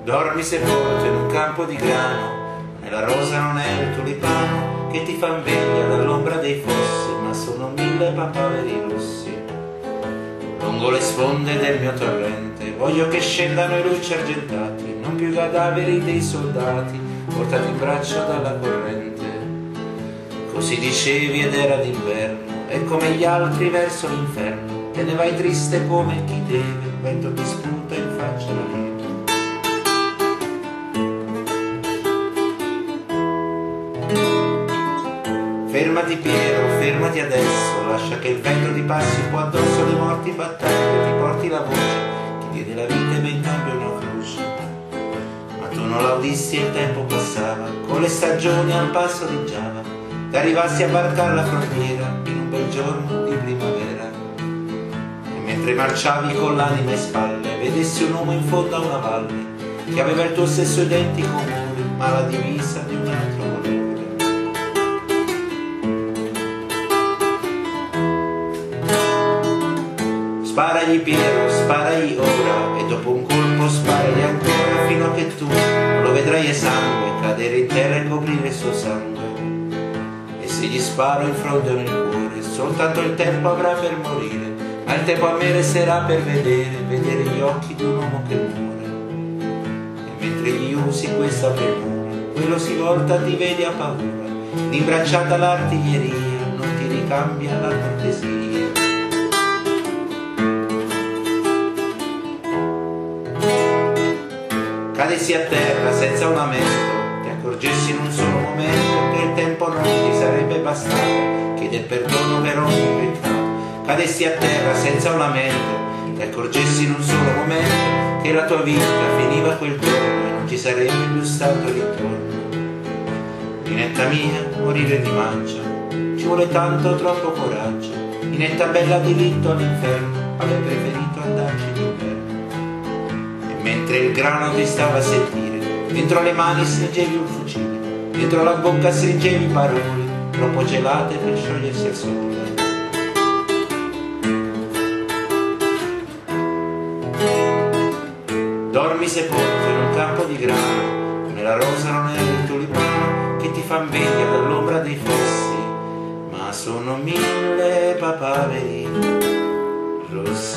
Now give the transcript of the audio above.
Dormi sepolto in un campo di grano, nella rosa non è il tulipano che ti fa veglia dall'ombra dei fossi, ma sono 1000 papaveri rossi. Lungo le sponde del mio torrente voglio che scendano i lucci argentati, non più i cadaveri dei soldati portati in braccio dalla corrente. Così dicevi ed era d'inverno, e come gli altri verso l'inferno te ne vai triste come chi deve, il vento ti sputa in faccia la neve. Fermati Piero, fermati adesso, lascia che il vento ti passi un po' addosso, le morti battaglie, ti porti la voce, ti diede la vita e ben cambia una croce. Ma tu non la udissi e il tempo passava, con le stagioni al passo di Giava, t'arrivassi a varcare la frontiera in un bel giorno di primavera. E mentre marciavi con l'anima in spalle, vedessi un uomo in fondo a una valle, che aveva il tuo stesso identico umore, ma la divisa di un altro colore. Sparagli Piero, sparagli ora, e dopo un colpo sparagli ancora, fino a che tu non lo vedrai esangue, cadere in terra e coprire il suo sangue. E se gli sparo in fronte o nel cuore, soltanto il tempo avrà per morire, ma il tempo a me resterà per vedere gli occhi di un uomo che muore. E mentre gli usi questa premura, quello si volta, ti vede a paura, l'imbracciata l'artiglieria non ti ricambia la cortesia. Cadessi a terra senza un lamento, ti accorgessi in un solo momento che il tempo non ti sarebbe bastato, chiede il perdono per ogni peccato. Cadessi a terra senza un lamento, ti accorgessi in un solo momento che la tua vita finiva quel giorno e non ci sarebbe più stato ritorno. Ninetta mia, morire di mancia, ci vuole tanto, troppo coraggio. Ninetta bella, diritto all'inferno, avrei preferito andarci d'inverno. Mentre il grano ti stava a sentire, dentro le mani stringevi un fucile, dentro la bocca stringevi parole troppo gelate per sciogliersi al sole. Dormi sepolto in un campo di grano, nella rosa non è il tulipano che ti fa veglia dall'ombra dei fossi, ma sono 1000 papaveri rossi.